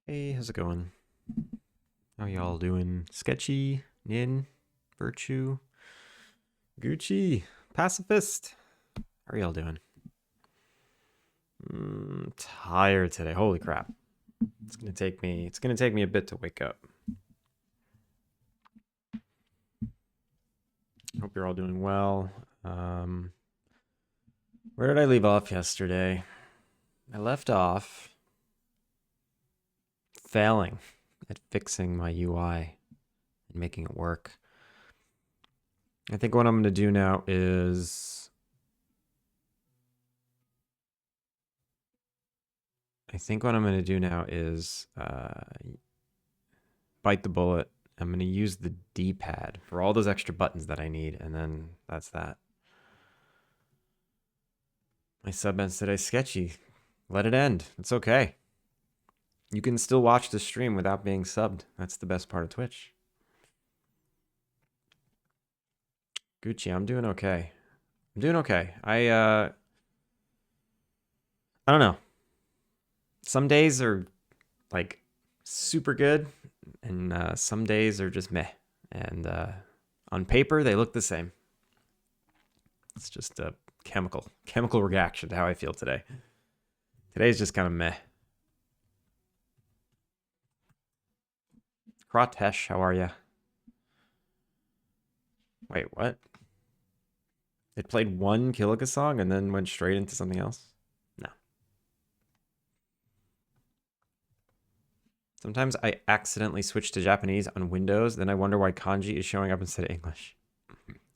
Hey, how's it going? How y'all doing? Sketchy, Nin, Virtue, Gucci, Pacifist. How are y'all doing? Tired today. Holy crap. It's gonna take me a bit to wake up. Hope you're all doing well. Um, where did I leave off yesterday? I left off failing at fixing my UI and making it work. I think what I'm gonna do now is bite the bullet. I'm going to use the D-pad for all those extra buttons that I need, and then that's that. My sub ends today sketchy. Let it end. It's okay. You can still watch the stream without being subbed. That's the best part of Twitch. Gucci, I'm doing okay. I'm doing okay. I don't know. Some days are like super good, and some days are just meh. And on paper, they look the same. It's just a chemical reaction to how I feel today. Today's just kind of meh. Kratesh, how are ya? Wait, what? It played one Kilika song and then went straight into something else? No. Sometimes I accidentally switch to Japanese on Windows, then I wonder why kanji is showing up instead of English.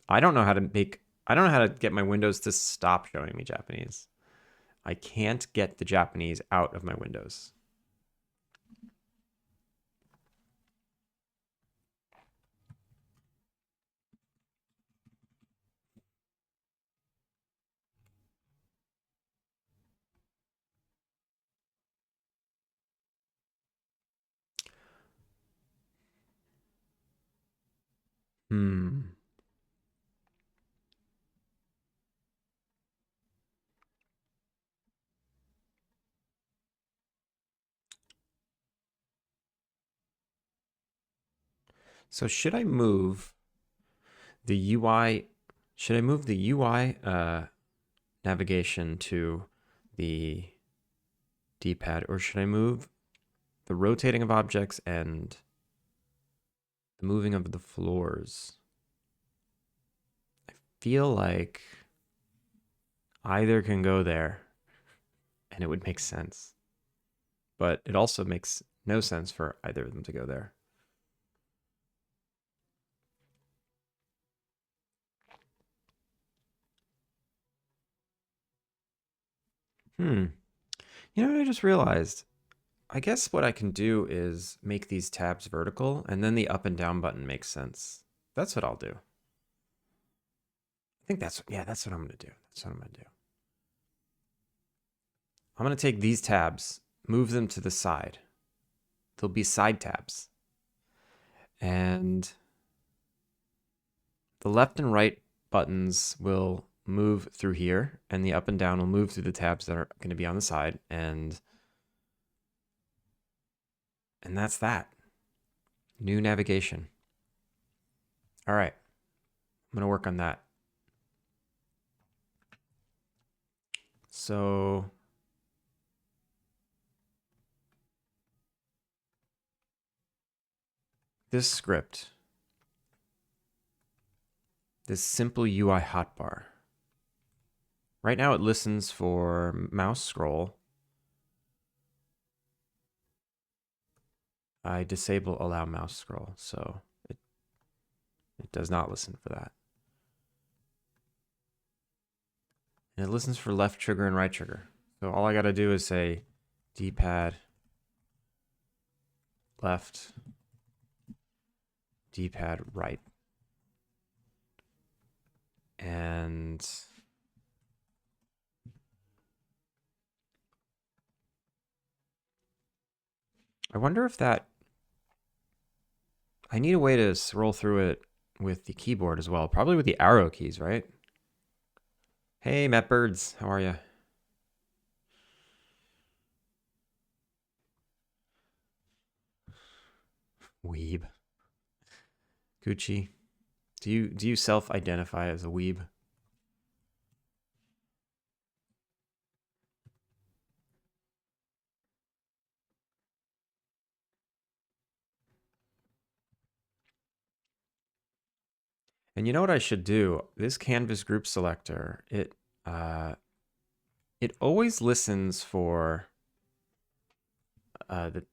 I don't know how to get my Windows to stop showing me Japanese. I can't get the Japanese out of my Windows. Hmm. So should I move the UI navigation to the D-pad, or should I move the rotating of objects and the moving of the floors? I feel like either can go there and it would make sense, but it also makes no sense for either of them to go there. Hmm. You know what I just realized? I guess what I can do is make these tabs vertical, and then the up and down button makes sense. That's what I'll do. I think that's what I'm going to do. That's what I'm going to do. I'm going to take these tabs, move them to the side. They'll be side tabs. And the left and right buttons will move through here, and the up and down will move through the tabs that are going to be on the side, and that's that. New navigation. All right. I'm going to work on that. So this script, this simple UI hotbar. Right now it listens for mouse scroll. I disable allow mouse scroll, so it does not listen for that. And it listens for left trigger and right trigger. So all I got to do is say D-pad left, D-pad right. And I wonder if that, I need a way to scroll through it with the keyboard as well. Probably with the arrow keys, right? Hey, Matt Birds, how are you? Weeb. Gucci. Do you self-identify as a weeb? And you know what I should do? This canvas group selector, uh it always listens for the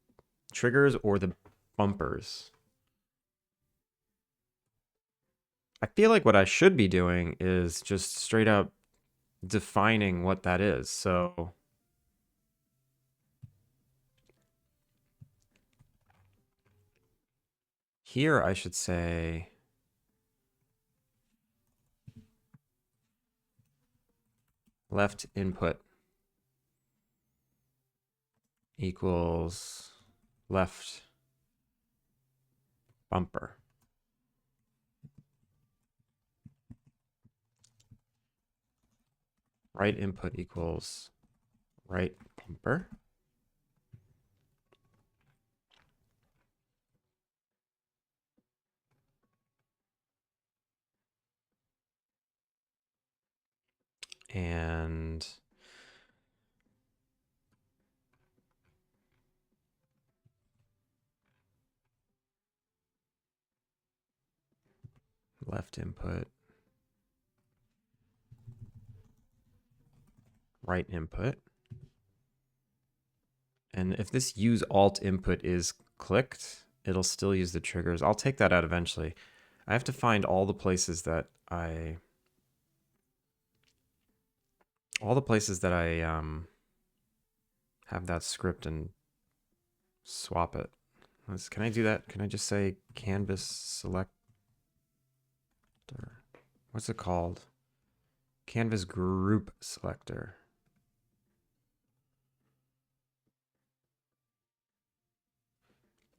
triggers or the bumpers. I feel like what I should be doing is just straight up defining what that is. So here I should say left input equals left bumper. Right input equals right bumper. And left input, right input. And if this use alt input is clicked, it'll still use the triggers. I'll take that out eventually. I have to find all the places that I have that script and swap it. Can I do that? Can I just say canvas selector? What's it called? Canvas group selector.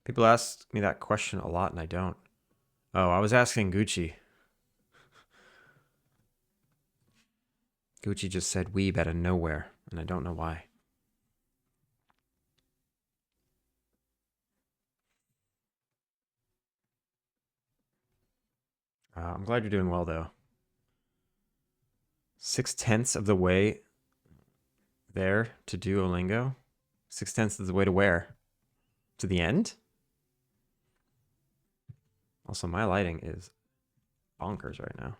People ask me that question a lot and I don't. Oh, I was asking Gucci. Gucci just said weeb out of nowhere, and I don't know why. I'm glad you're doing well, though. 6/10 of the way there to Duolingo. 6/10 of the way to where? To the end? Also, my lighting is bonkers right now.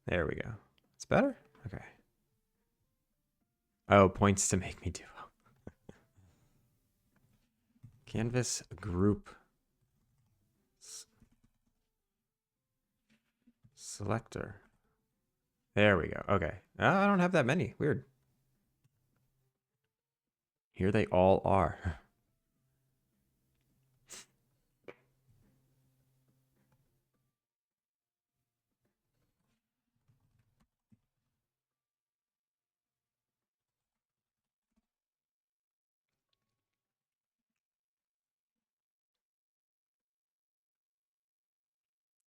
There we go. It's better? Okay. Oh, points to make me do. Canvas group selector. There we go. Okay. I don't have that many. Weird. Here they all are.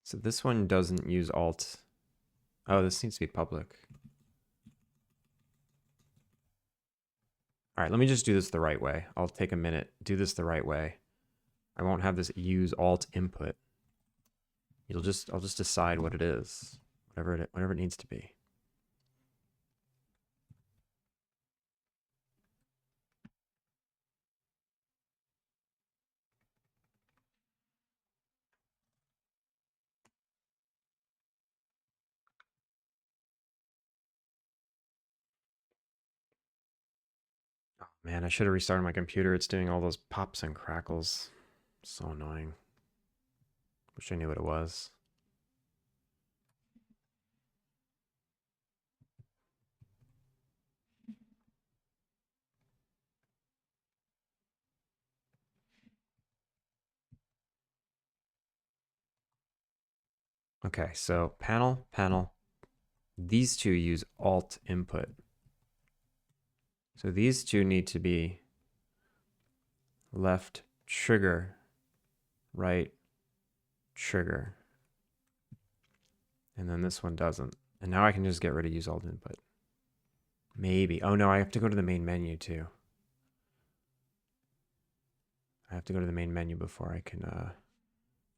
So this one doesn't use alt. Oh, this needs to be public. All right, let me just do this the right way. I'll take a minute. Do this the right way. I won't have this use alt input. I'll just decide what it is, whatever it needs to be. Oh, man, I should have restarted my computer. It's doing all those pops and crackles. So annoying. Wish I knew what it was. Okay, so panel. These two use alt input. So these two need to be left trigger, right trigger. And then this one doesn't. And now I can just get rid of use alt input. Maybe. Oh no, I have to go to the main menu too. I have to go to the main menu before I can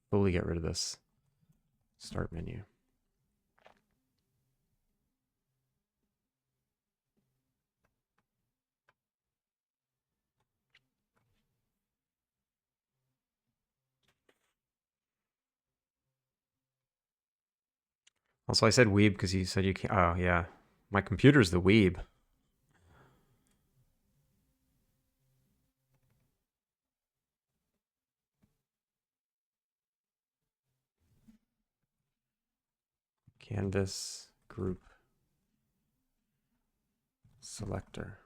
fully get rid of this start menu. Also, I said weeb because you said you can't. Oh, yeah. My computer's the weeb. Canvas group selector.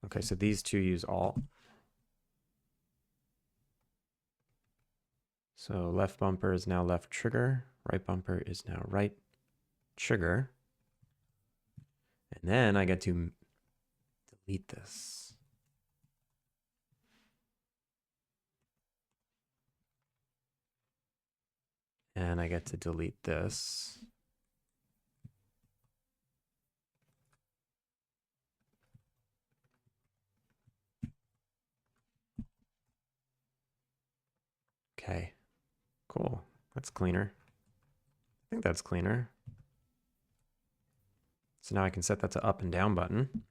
Okay, so these two use all. So left bumper is now left trigger. Right bumper is now right trigger. And then I get to delete this. And I get to delete this. Okay, cool. That's cleaner. I think that's cleaner. So now I can set that to up and down button.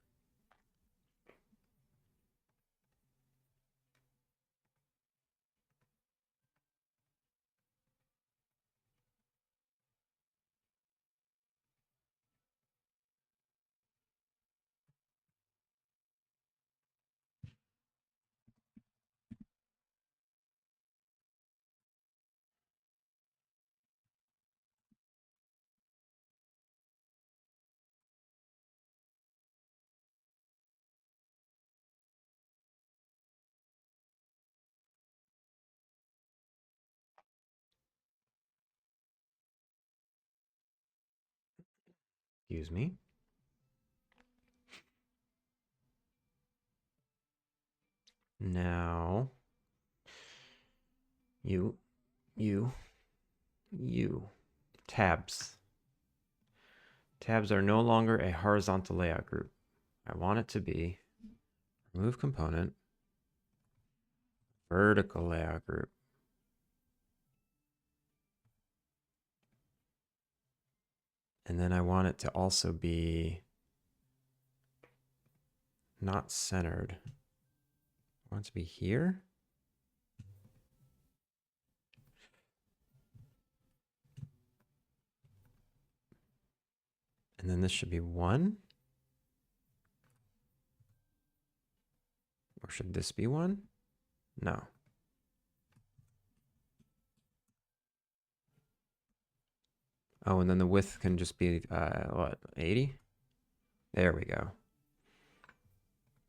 Excuse me. Now, you, tabs. Tabs are no longer a horizontal layout group. I want it to be remove component, vertical layout group. And then I want it to also be not centered. I want it to be here. And then this should be 1. Or should this be 1? No. Oh, and then the width can just be, what, 80? There we go.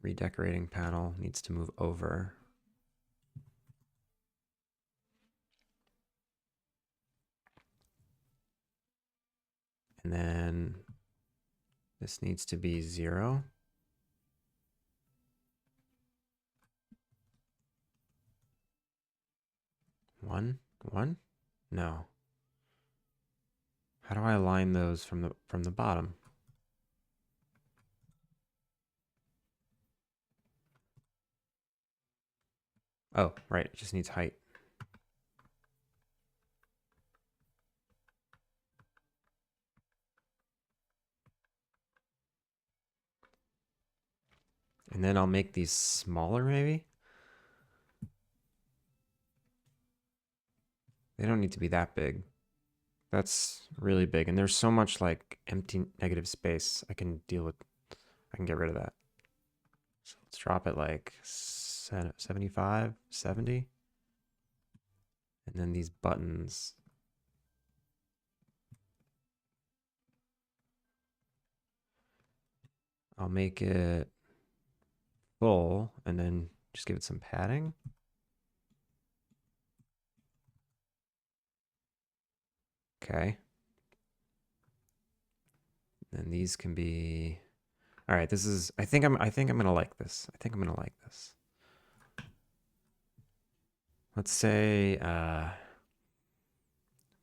Redecorating panel needs to move over. And then this needs to be 0. One? No. How do I align those from the bottom? Oh, right. It just needs height. And then I'll make these smaller, maybe? They don't need to be that big. That's really big. And there's so much like empty negative space I can deal with. I can get rid of that. So let's drop it like 75, 70. And then these buttons. I'll make it full and then just give it some padding. Okay. And these can be, all right, this is, I think I'm gonna like this. I think I'm gonna like this. Let's say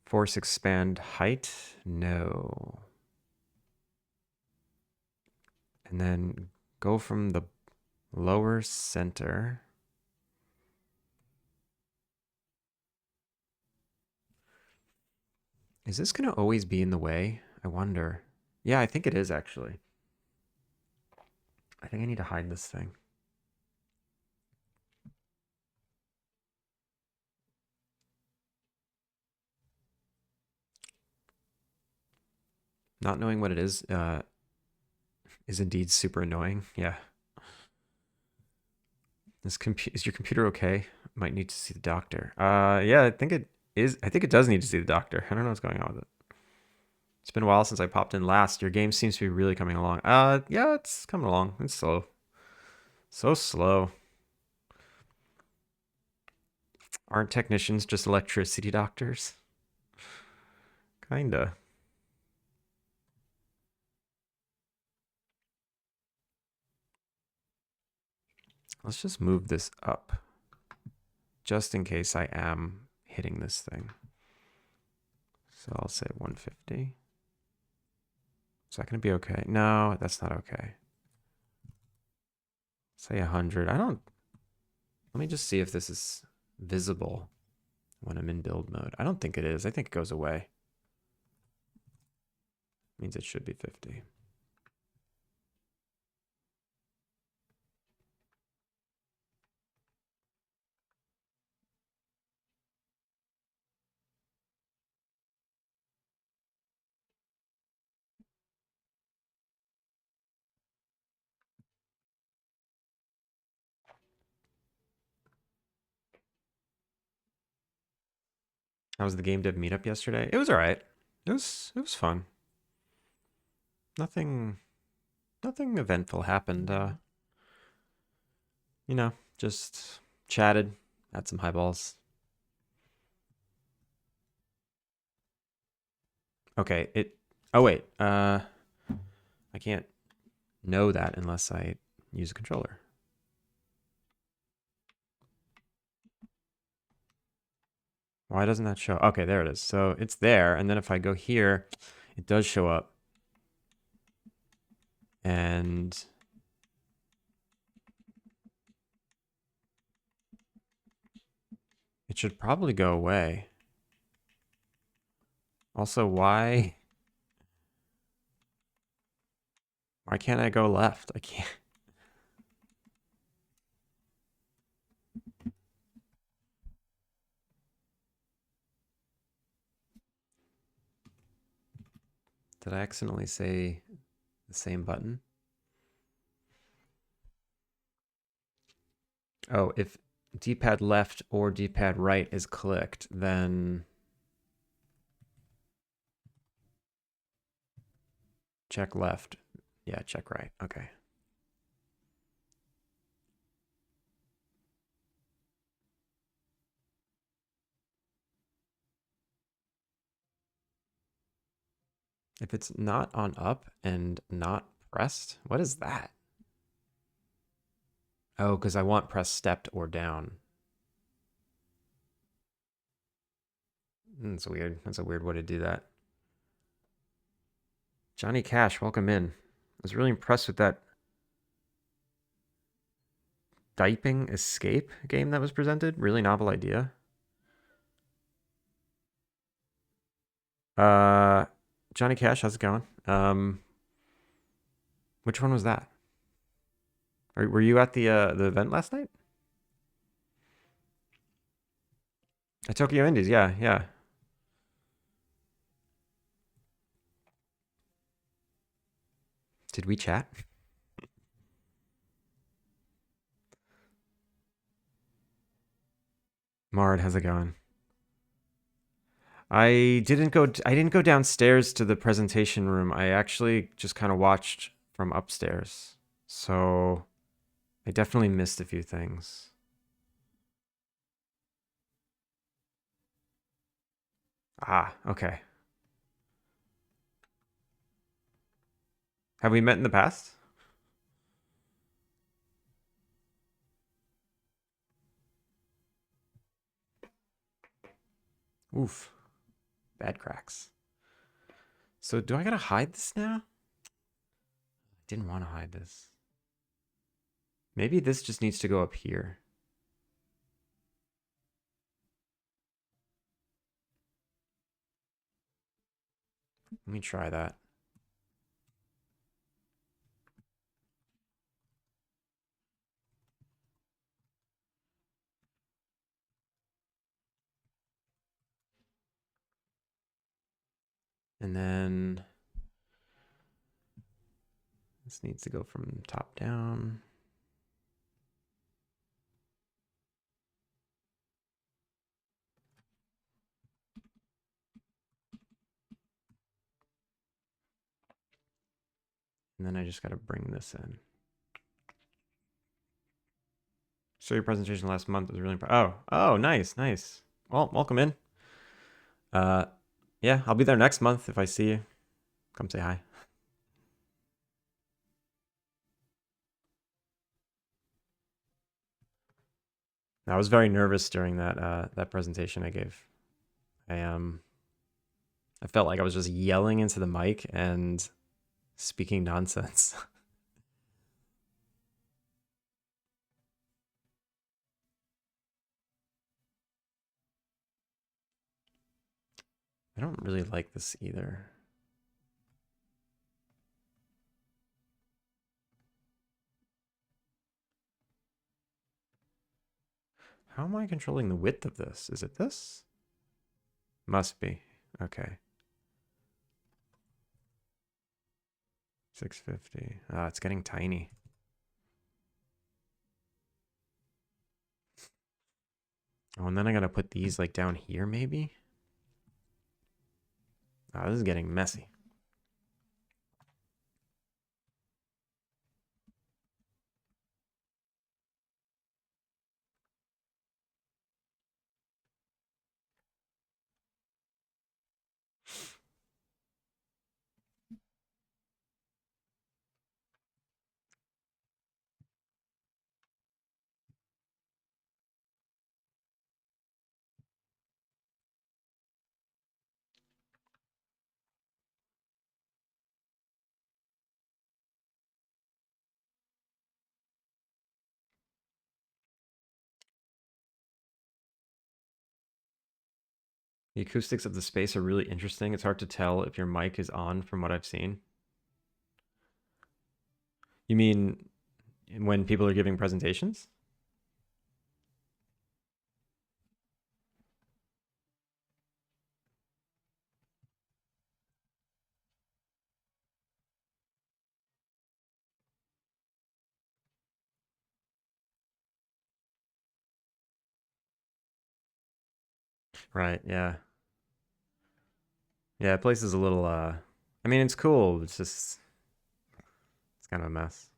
force expand height, no. And then go from the Lower center. Is this going to always be in the way? I wonder. Yeah, I think it is actually. I think I need to hide this thing. Not knowing what it is indeed super annoying. Yeah. Is your computer okay? Might need to see the doctor. Yeah, I think it is. I think it does need to see the doctor. I don't know what's going on with it. It's been a while since I popped in last. Your game seems to be really coming along. Yeah, it's coming along. It's slow. So slow. Aren't technicians just electricity doctors? Kinda. Let's just move this up. Just in case I am hitting this thing. So I'll say 150. Is that going to be okay? No, that's not okay. Say 100. I don't... Let me just see if this is visible when I'm in build mode. I don't think it is. I think it goes away. Means it should be 50. How was the game dev meetup yesterday? It was all right. It was fun. Nothing eventful happened. You know, just chatted, had some highballs. Okay, oh wait, I can't know that unless I use a controller. Why doesn't that show? Okay, there it is. So it's there, and then if I go here, it does show up. And it should probably go away. Also, why can't I go left? I can't. Did I accidentally say the same button? Oh, if D-pad left or D-pad right is clicked, then check left. Yeah, check right. Okay. If it's not on up and not pressed, what is that? Oh, because I want press stepped or down. That's weird. That's a weird way to do that. Johnny Cash, welcome in. I was really impressed with that Diping Escape game that was presented. Really novel idea. Johnny Cash, how's it going? Which one was that? Were you at the event last night? At Tokyo Indies, yeah, yeah. Did we chat? Mard, how's it going? I didn't go downstairs to the presentation room. I actually just kind of watched from upstairs. So I definitely missed a few things. Ah, okay. Have we met in the past? Oof. Bad cracks. So do I gotta hide this now? I didn't want to hide this. Maybe this just needs to go up here. Let me try that. And then this needs to go from top down. And then I just got to bring this in. So your presentation last month was really oh, nice, nice. Well, welcome in. Yeah, I'll be there next month if I see you. Come say hi. I was very nervous during that presentation I gave. I felt like I was just yelling into the mic and speaking nonsense. I don't really like this either. How am I controlling the width of this? Is it this? Must be. Okay. 650. Ah, it's getting tiny. Oh, and then I gotta put these like down here maybe? Ah, this is getting messy. The acoustics of the space are really interesting. It's hard to tell if your mic is on from what I've seen. You mean when people are giving presentations? Right, yeah. Yeah, the place is a little I mean it's cool, it's just it's kind of a mess.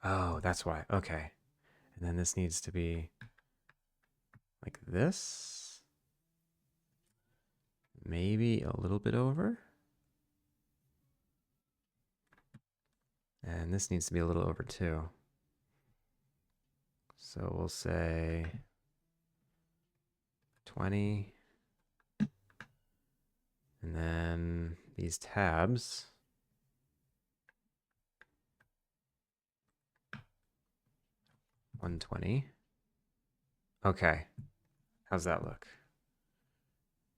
Oh, that's why. Okay. And then this needs to be like this. Maybe a little bit over. And this needs to be a little over too. So we'll say 20. And then these tabs. 120. Okay. How's that look?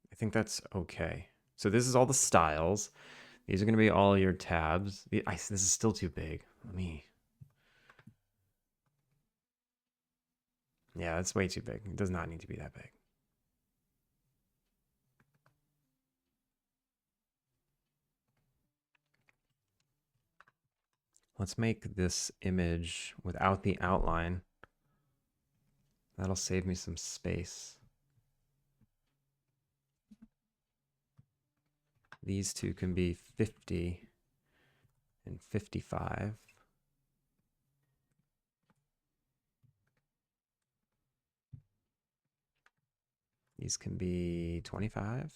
I think that's okay. So this is all the styles. These are going to be all your tabs. This is still too big. Let me. Yeah, that's way too big. It does not need to be that big. Let's make this image without the outline. That'll save me some space. These two can be 50 and 55. These can be 25.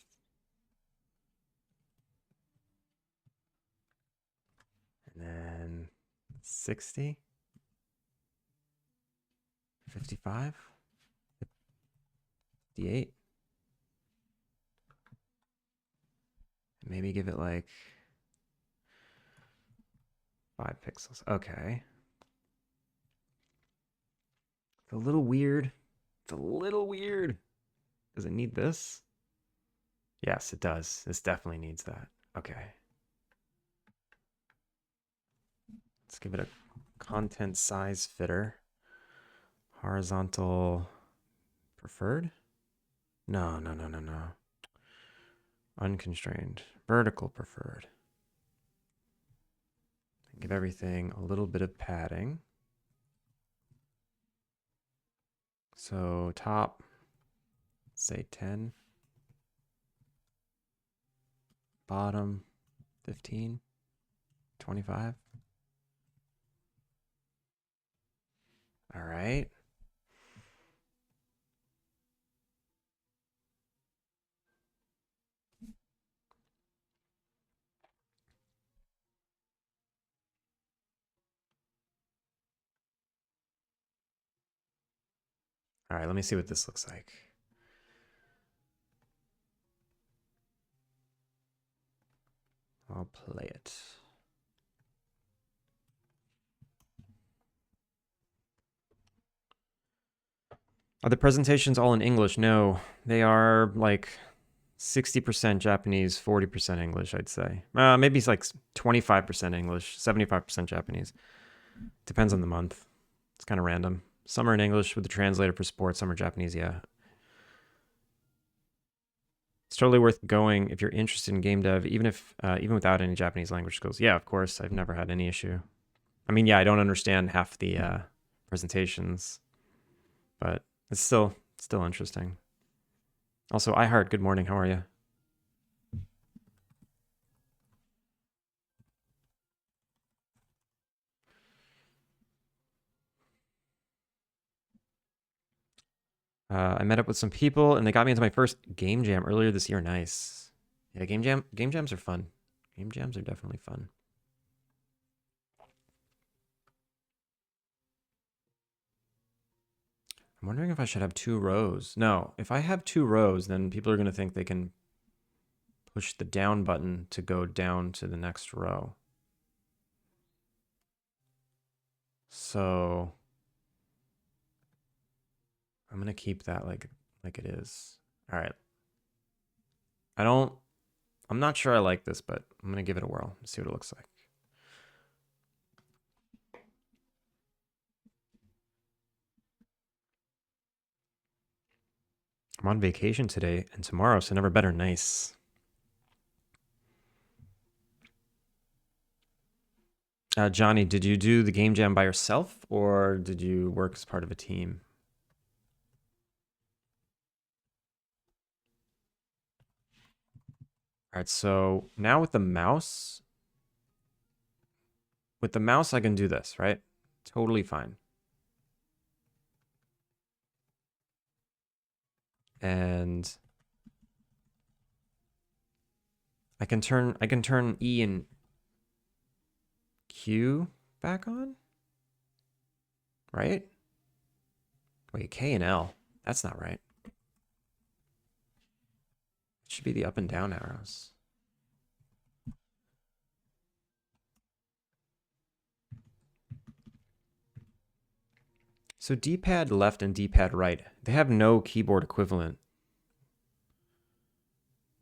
And then 60. 55. 58. Maybe give it like 5 pixels. Okay. It's a little weird. It's a little weird. Does it need this? Yes, it does. This definitely needs that. Okay. Let's give it a content size fitter. Horizontal preferred? No. Unconstrained. Vertical preferred. Give everything a little bit of padding. So top, say 10. Bottom, 15, 25. All right. All right, let me see what this looks like. I'll play it. Are the presentations all in English? No, they are like 60% Japanese, 40% English, I'd say. Maybe it's like 25% English, 75% Japanese. Depends on the month. It's kind of random. Some are in English with the translator for sports, some are Japanese, yeah. It's totally worth going if you're interested in game dev, even without any Japanese language skills. Yeah, of course. I've never had any issue. I mean, yeah, I don't understand half the presentations, but it's still interesting. Also, iHeart, good morning. How are you? I met up with some people and they got me into my first game jam earlier this year. Nice. Yeah, game jams are fun. Game jams are definitely fun. I'm wondering if I should have 2 rows. No, if I have 2 rows, then people are going to think they can push the down button to go down to the next row. So I'm going to keep that like it is. All right. I'm not sure I like this, but I'm going to give it a whirl and see what it looks like. I'm on vacation today and tomorrow, so never better. Nice. Johnny, did you do the game jam by yourself or did you work as part of a team? All right, so now with the mouse, I can do this, right? Totally fine. And I can turn E and Q back on, right? Wait, K and L. That's not right. It should be the up and down arrows. So D-pad left and D-pad right, they have no keyboard equivalent.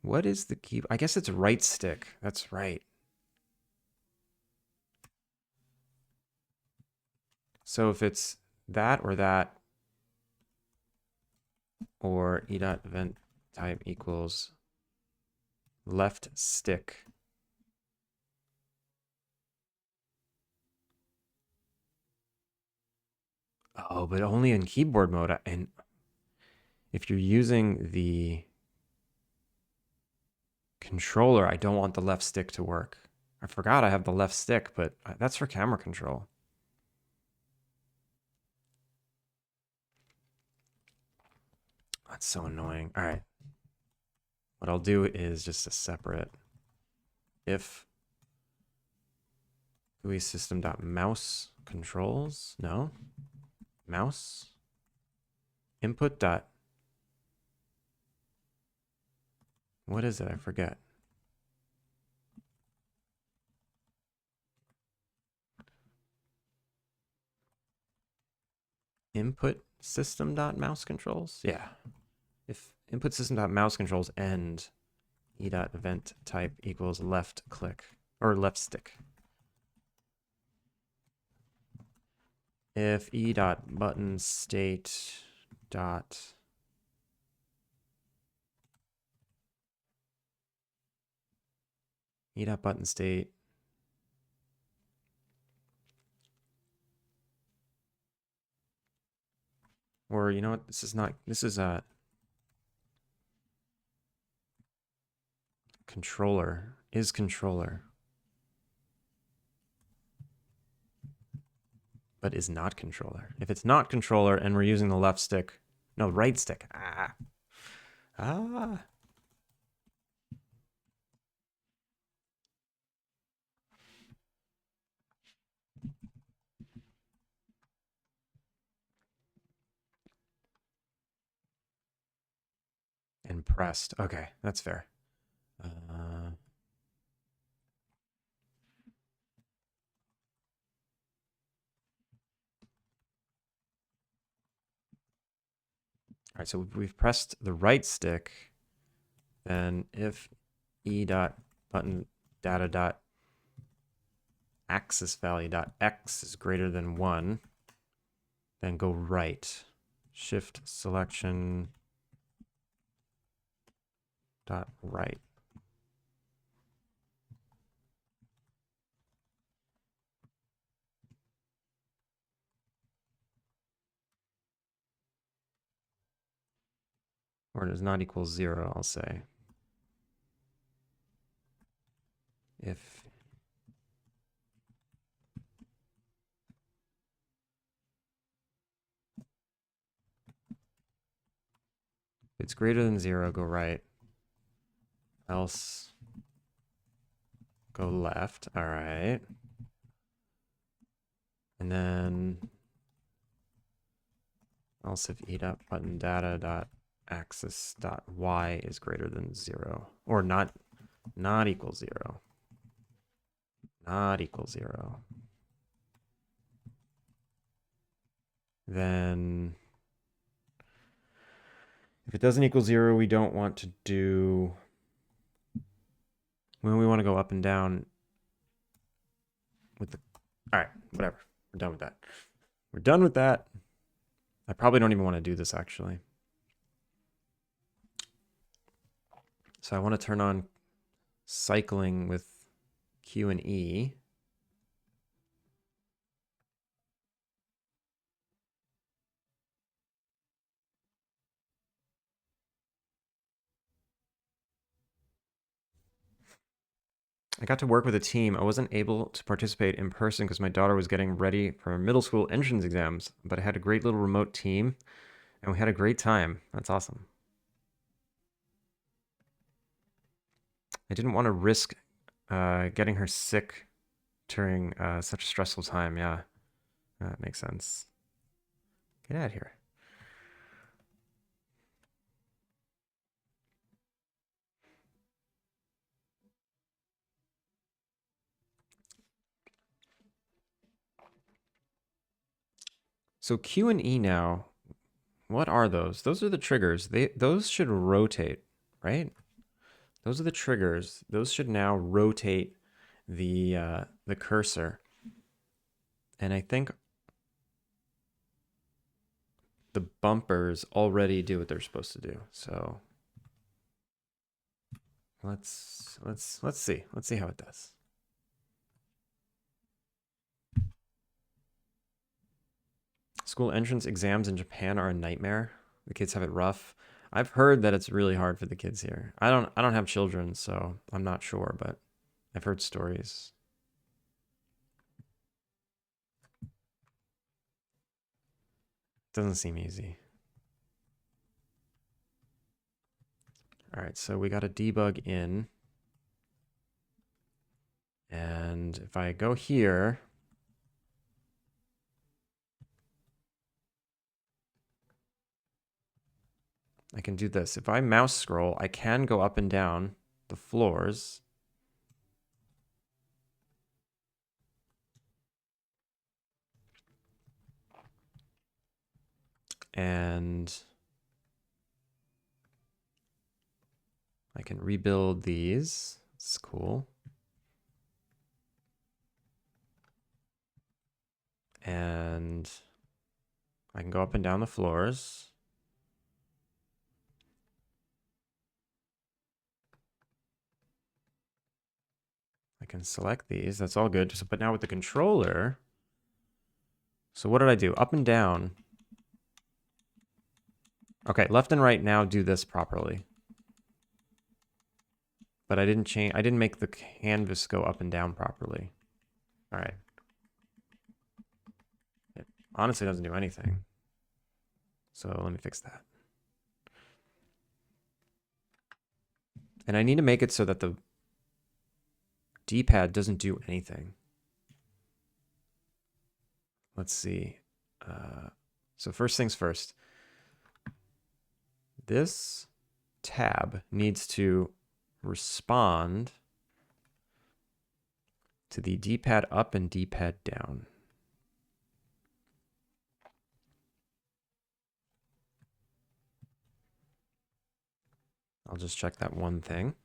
What is the key? I guess it's right stick. That's right. So if it's that, or E dot event type equals left stick. Oh, but only in keyboard mode. And if you're using the controller, I don't want the left stick to work. I forgot I have the left stick, but that's for camera control. That's so annoying. All right. What I'll do is just a separate if GUI system.mouse controls. No. Mouse input dot. What is it? I forget. input system.mouse controls. Yeah. If input system.mouse controls end e.event type equals left click or left stick. If e.button state dot e.button state or you know what, this is a controller is controller but is not controller. If it's not controller and we're using the left stick, no, right stick. Ah. And pressed. Okay, that's fair. All right, so we've pressed the right stick. Then if e.button data dot axis value dot x is greater than 1, then go right. Shift selection dot right. Or does not equal 0, I'll say. If it's greater than 0, go right. Else go left. All right. And then else if e.button data dot axis dot y is greater than 0 or not equal 0. Not equal 0. Then if it doesn't equal 0, we don't want to do, when we want to go up and down with the, all right, whatever. We're done with that. We're done with that. I probably don't even want to do this actually. So I want to turn on cycling with Q and E. I got to work with a team. I wasn't able to participate in person because my daughter was getting ready for middle school entrance exams, but I had a great little remote team and we had a great time. That's awesome. I didn't want to risk getting her sick during such a stressful time. Yeah, that makes sense. Get out of here. So Q and E now, what are those? Those are the triggers. Those should rotate, right? Those are the triggers. Those should now rotate the cursor. And I think the bumpers already do what they're supposed to do. So let's see. Let's see how it does. School entrance exams in Japan are a nightmare. The kids have it rough. I've heard that it's really hard for the kids here. I don't have children, so I'm not sure, but I've heard stories. Doesn't seem easy. All right, so we got a debug in. And if I go here, I can do this. If I mouse scroll, I can go up and down the floors. And I can rebuild these. It's cool. And I can go up and down the floors. I can select these. That's all good. But now with the controller, so what did I do? Up and down. Okay, left and right now do this properly. But I didn't make the canvas go up and down properly. All right. It honestly doesn't do anything. So let me fix that. And I need to make it so that the D-pad doesn't do anything. Let's see. So first things first. This tab needs to respond to the D-pad up and D-pad down. I'll just check that one thing.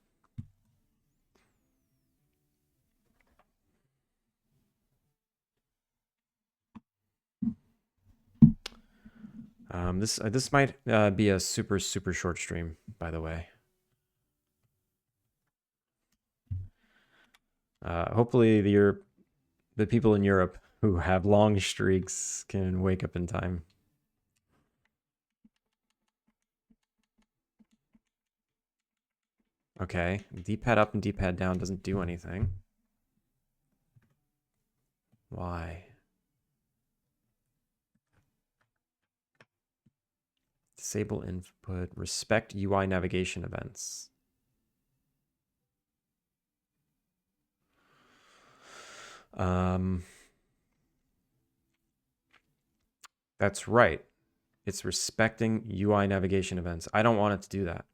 This might be a super short stream, by the way. Hopefully the people in Europe who have long streaks can wake up in time. Okay, D-pad up and D-pad down doesn't do anything. Why? Disable input, respect UI navigation events. That's right. It's respecting UI navigation events. I don't want it to do that.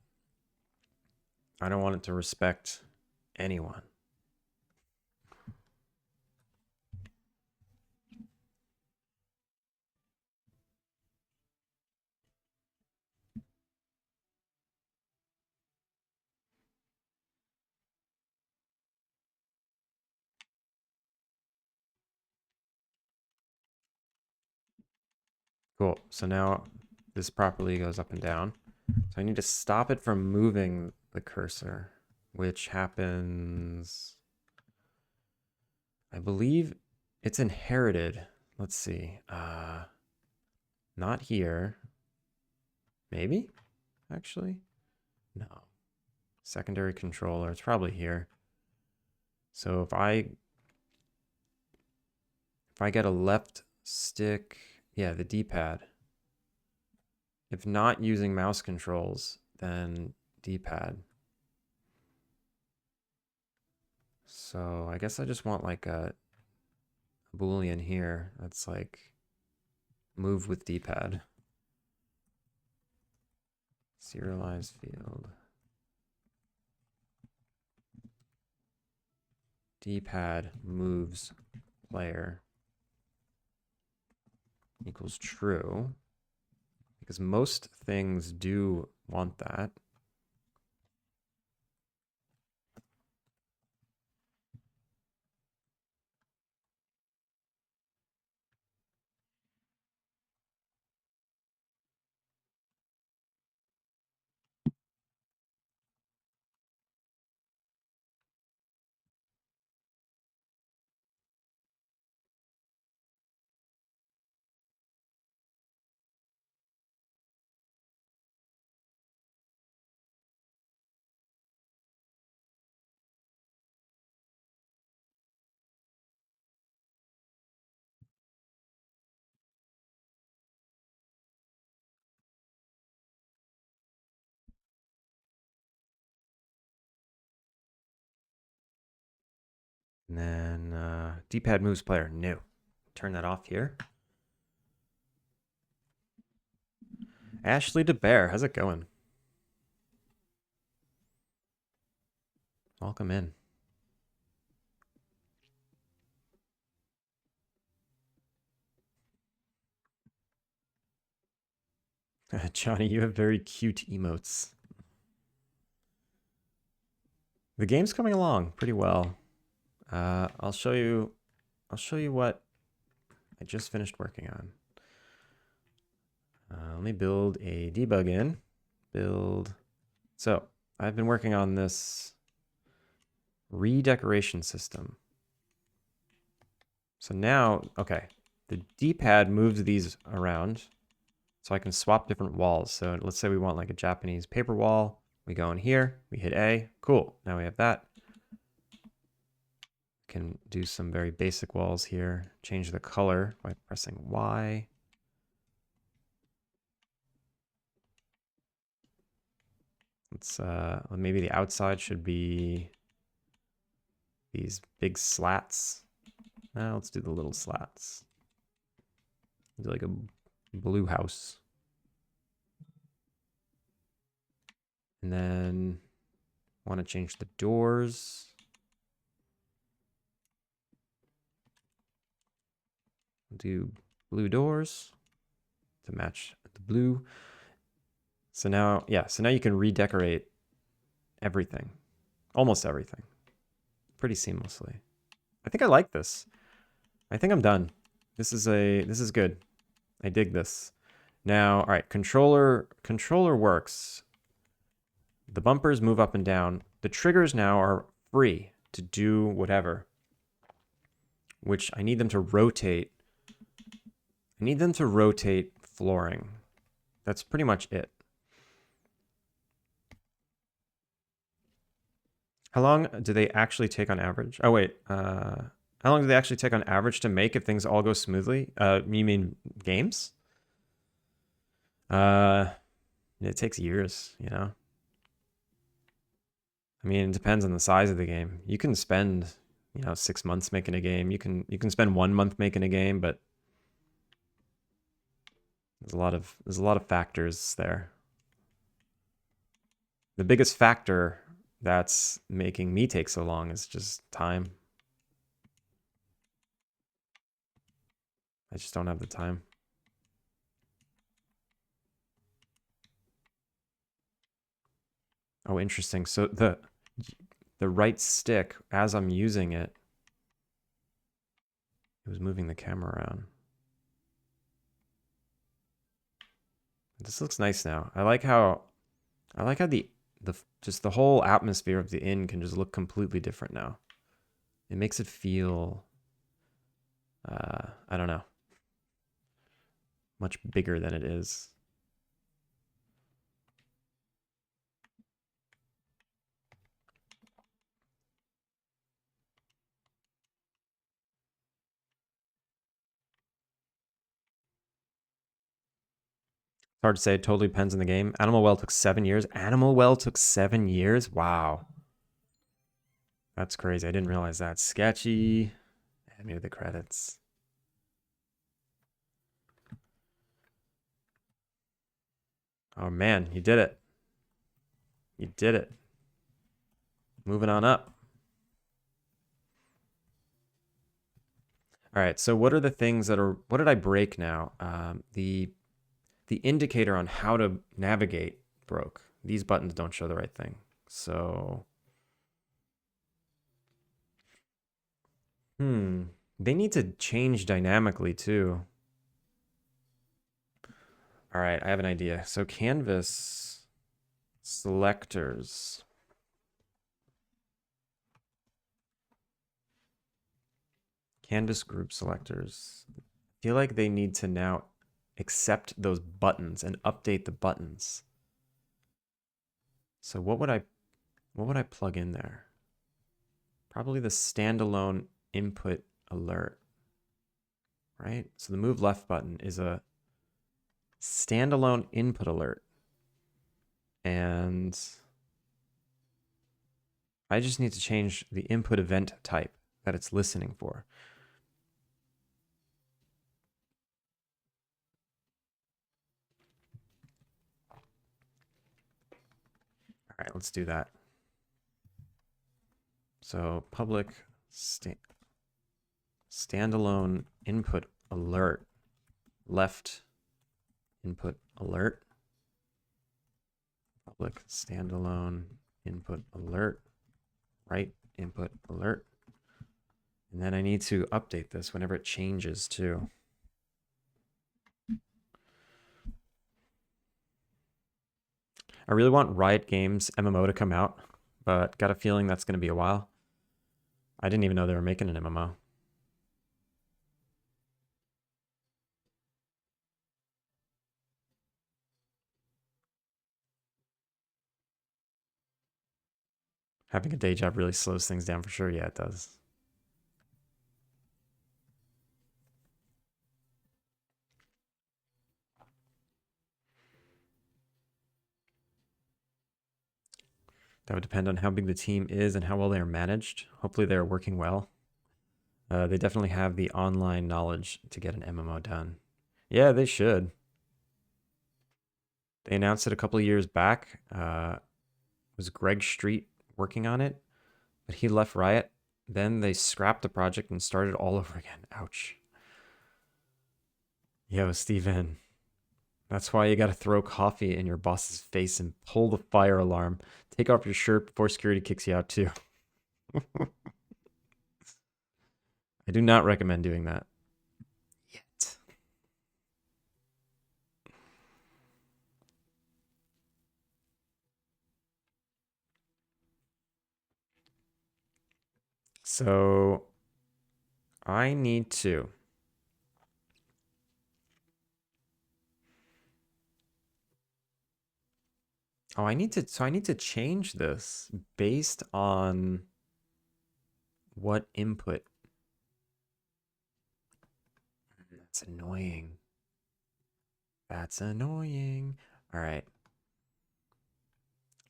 I don't want it to respect anyone. Cool. So now this properly goes up and down. So I need to stop it from moving the cursor, which happens, I believe it's inherited. Let's see. Not here. Maybe, actually. No. Secondary controller. It's probably here. So if I get a left stick, yeah, the D-pad. If not using mouse controls, then D-pad. So I guess I just want like a Boolean here that's like move with D-pad. Serialized field. D-pad moves player equals true. Because most things do want that. And then D-pad moves player, no. Turn that off here. Ashley DeBear, how's it going? Welcome in. Johnny, you have very cute emotes. The game's coming along pretty well. I'll show you what I just finished working on. Let me build a debug in. Build. So I've been working on this redecoration system. So now, okay, the D-pad moves these around so I can swap different walls. So let's say we want like a Japanese paper wall. We go in here, we hit A, cool. Now we have that. Can do some very basic walls here. Change the color by pressing Y. Let's maybe the outside should be these big slats. Let's do the little slats. Do like a blue house. And then want to change the doors. Do blue doors to match the blue. So now, yeah, so now you can redecorate everything, almost everything, pretty seamlessly. I think I like this. I think I'm done. This is good. I dig this. Now, all right, controller works. The bumpers move up and down. The triggers now are free to do whatever, which I need them to rotate. I need them to rotate flooring. That's pretty much it. How long do they actually take on average? Oh, wait. How long do they actually take on average to make if things all go smoothly? You mean games? It takes years, you know? I mean, it depends on the size of the game. You can spend, 6 months making a game. You can spend 1 month making a game, but there's a lot of factors there. The biggest factor that's making me take so long is just time. I just don't have the time. Oh, interesting. So the right stick, as I'm using it, it was moving the camera around. This looks nice now. I like how the whole atmosphere of the inn can just look completely different now. It makes it feel I don't know, much bigger than it is. It's hard to say. It totally depends on the game. Animal Well took 7 years. Animal Well took 7 years? Wow. That's crazy. I didn't realize that. Sketchy. Add me to the credits. Oh man, you did it. You did it. Moving on up. All right, so what are the things what did I break now? The indicator on how to navigate broke. These buttons don't show the right thing. So, they need to change dynamically too. All right, I have an idea. So canvas selectors. Canvas group selectors. I feel like they need to now accept those buttons and update the buttons. So what would I plug in there? Probably the standalone input alert, right? So the move left button is a standalone input alert. And I just need to change the input event type that it's listening for. All right, let's do that. So public standalone input alert, left input alert. public standalone input alert, right input alert. And then I need to update this whenever it changes too. I really want Riot Games MMO to come out, but got a feeling that's going to be a while. I didn't even know they were making an MMO. Having a day job really slows things down for sure. Yeah, it does. That would depend on how big the team is and how well they are managed. Hopefully they are working well. They definitely have the online knowledge to get an MMO done. Yeah, they should. They announced it a couple of years back. Was Greg Street working on it? But he left Riot. Then they scrapped the project and started all over again. Ouch. Yo, Steven. That's why you gotta throw coffee in your boss's face and pull the fire alarm. Take off your shirt before security kicks you out too. I do not recommend doing that. Yet. So I need to. Oh, I need to. So I need to change this based on what input. That's annoying. That's annoying. All right.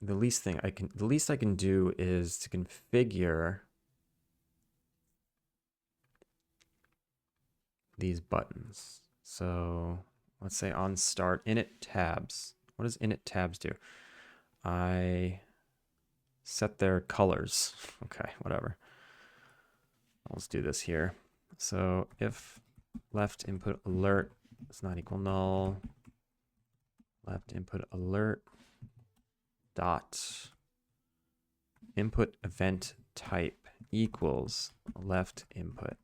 The least I can do is to configure these buttons. So let's say on start init tabs. What does init tabs do? I set their colors. Okay, whatever. Let's do this here. So if left input alert is not equal null, left input alert dot input event type equals left input.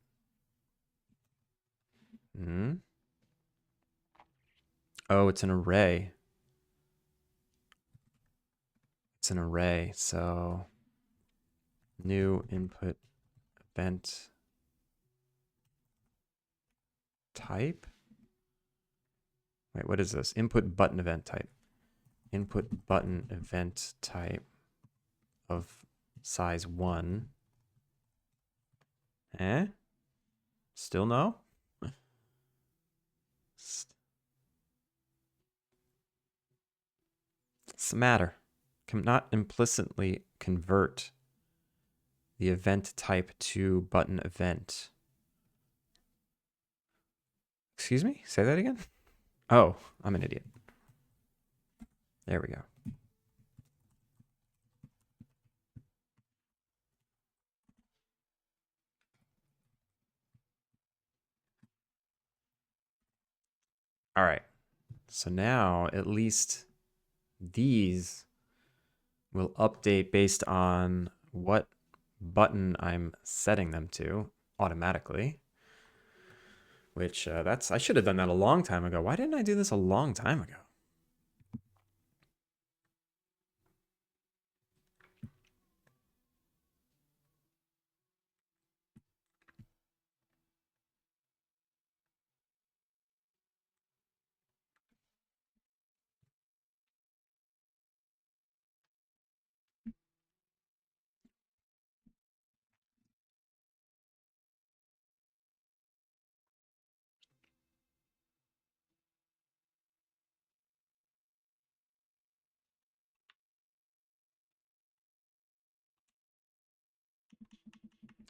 Oh, it's an array. It's an array, so new input event type. Wait, what is this? Input button event type. Input button event type of size 1. Eh? Still no? What's the matter? Cannot implicitly convert the event type to button event. Excuse me? Say that again? Oh, I'm an idiot. There we go. All right. So now at least these will update based on what button I'm setting them to automatically. Which I should have done that a long time ago. Why didn't I do this a long time ago?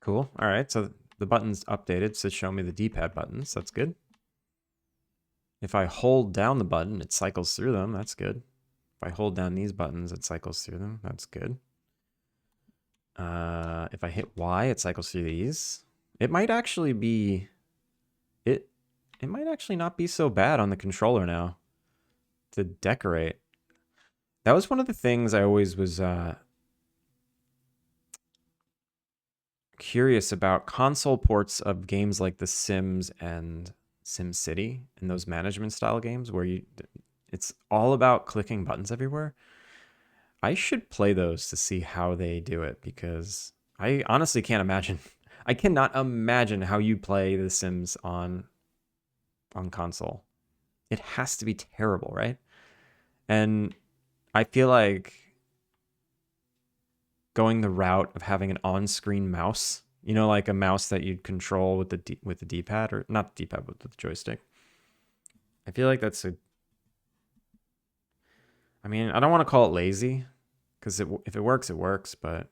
Cool. All right. So the button's updated to show me the D-pad buttons. That's good. If I hold down the button, it cycles through them. That's good. If I hold down these buttons, it cycles through them. That's good. If I hit Y, it cycles through these. It might actually be... It might actually not be so bad on the controller now to decorate. That was one of the things I always was curious about console ports of games like The Sims and SimCity and those management style games where it's all about clicking buttons everywhere. I should play those to see how they do it because I honestly can't imagine. I cannot imagine how you play The Sims on console. It has to be terrible, right? And I feel like going the route of having an on-screen mouse, like a mouse that you'd control with the D-pad, or not the D-pad, but with the joystick. I feel like that's I mean, I don't want to call it lazy, because if it works, it works, but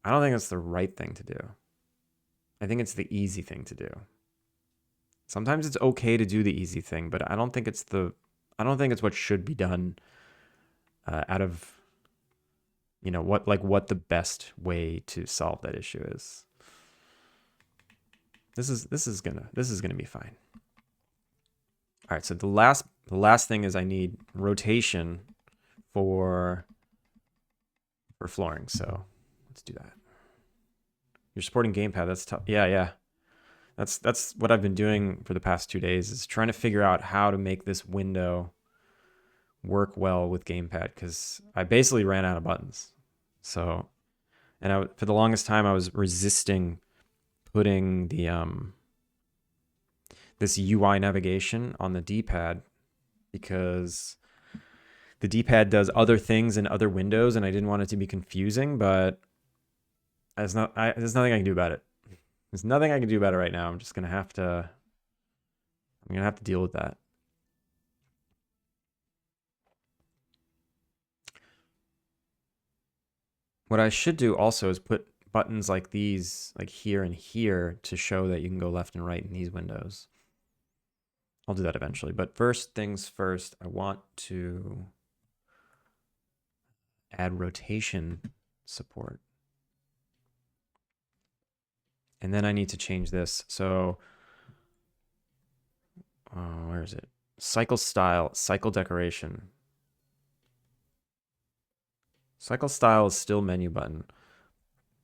I don't think it's the right thing to do. I think it's the easy thing to do. Sometimes it's okay to do the easy thing, but I don't think it's what should be done out of what the best way to solve that issue is. This is gonna be fine. All right, so the last thing is I need rotation for flooring. So let's do that. You're supporting gamepad. That's tough. Yeah. That's what I've been doing for the past 2 days, is trying to figure out how to make this window work well with gamepad, because I basically ran out of buttons. So, and for the longest time I was resisting putting the this UI navigation on the D-pad, because the D-pad does other things in other windows and I didn't want it to be confusing, but there's nothing I can do about it. There's nothing I can do about it right now. I'm gonna have to deal with that. What I should do also is put buttons like these, like here and here, to show that you can go left and right in these windows. I'll do that eventually, but first things first, I want to add rotation support. And then I need to change this. So, where is it? Cycle style, cycle decoration. Cycle style is still menu button,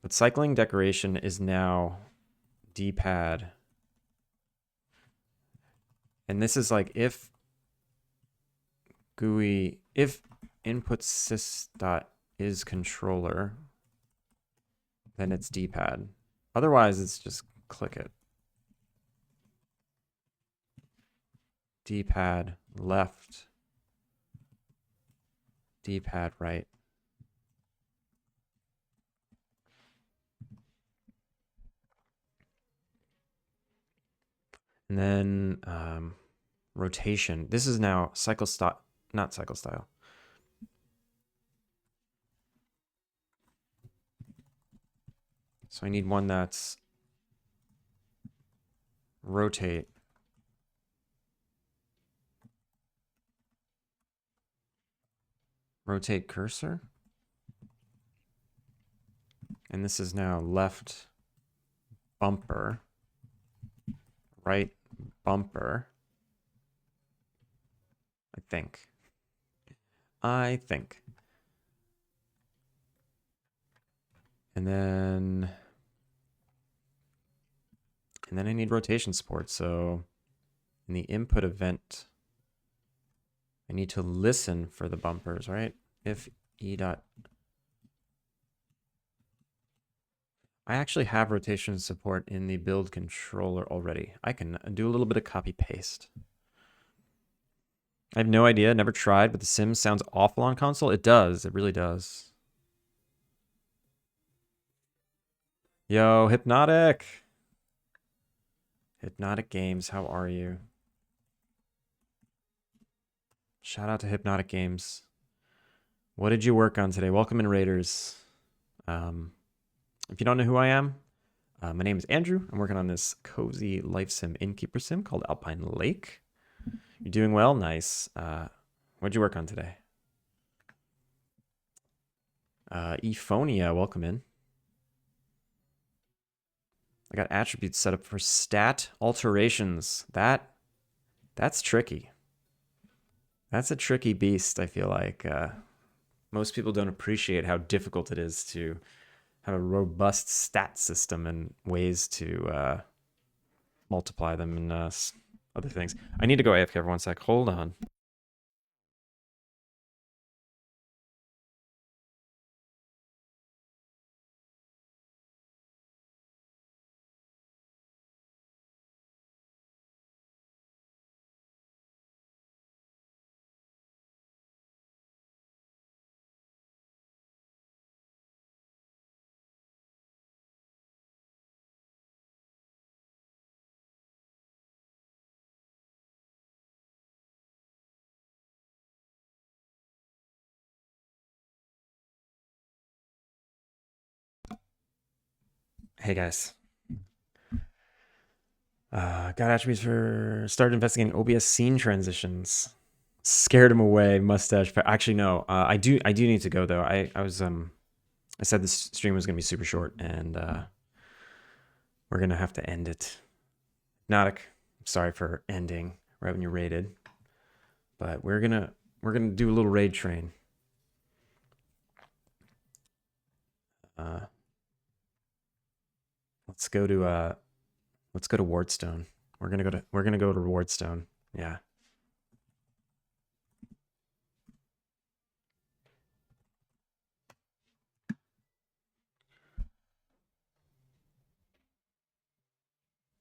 but cycling decoration is now D-pad. And this is like if input sys dot is controller, then it's D-pad. Otherwise, it's just click it. D-pad left, D-pad right. And then rotation. This is now cycle style, not cycle style. So I need one that's rotate. Rotate cursor. And this is now left bumper, right bumper. I think. And then I need rotation support. So in the input event, I need to listen for the bumpers, right? If e dot. I actually have rotation support in the build controller already. I can do a little bit of copy paste. I have no idea, never tried, but The Sims sounds awful on console. It does, it really does. Yo, Hypnotic! Hypnotic Games, how are you? Shout out to Hypnotic Games. What did you work on today? Welcome in, Raiders. If you don't know who I am, my name is Andrew. I'm working on this cozy life sim Innkeeper-Sim called Alpine Lake. You're doing well? Nice. What'd you work on today? Ephonia, welcome in. I got attributes set up for stat alterations. That's tricky. That's a tricky beast, I feel like. Most people don't appreciate how difficult it is to have a robust stat system and ways to multiply them and other things. I need to go AFK for 1 sec. Hold on. Hey guys. Got attributes for started investigating OBS scene transitions. Scared him away. Mustache. Actually, no. I do need to go though. I said this stream was gonna be super short, and we're gonna have to end it. Hypnotic, sorry for ending right when you raided, but we're gonna do a little raid train. Let's go to Wardstone. We're gonna go to Wardstone. Yeah.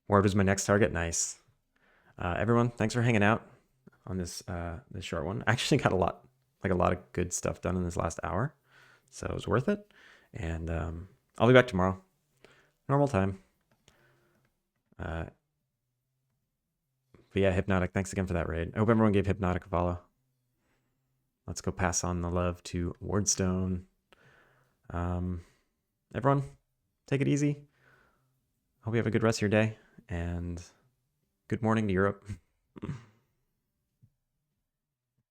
Ward was my next target. Nice. Everyone, thanks for hanging out on this this short one. I actually got a lot of good stuff done in this last hour, so it was worth it. And I'll be back tomorrow, normal time. But yeah, Hypnotic, thanks again for that raid. I hope everyone gave Hypnotic a follow. Let's go pass on the love to Wardstone. Everyone, take it easy. Hope you have a good rest of your day, and good morning to Europe.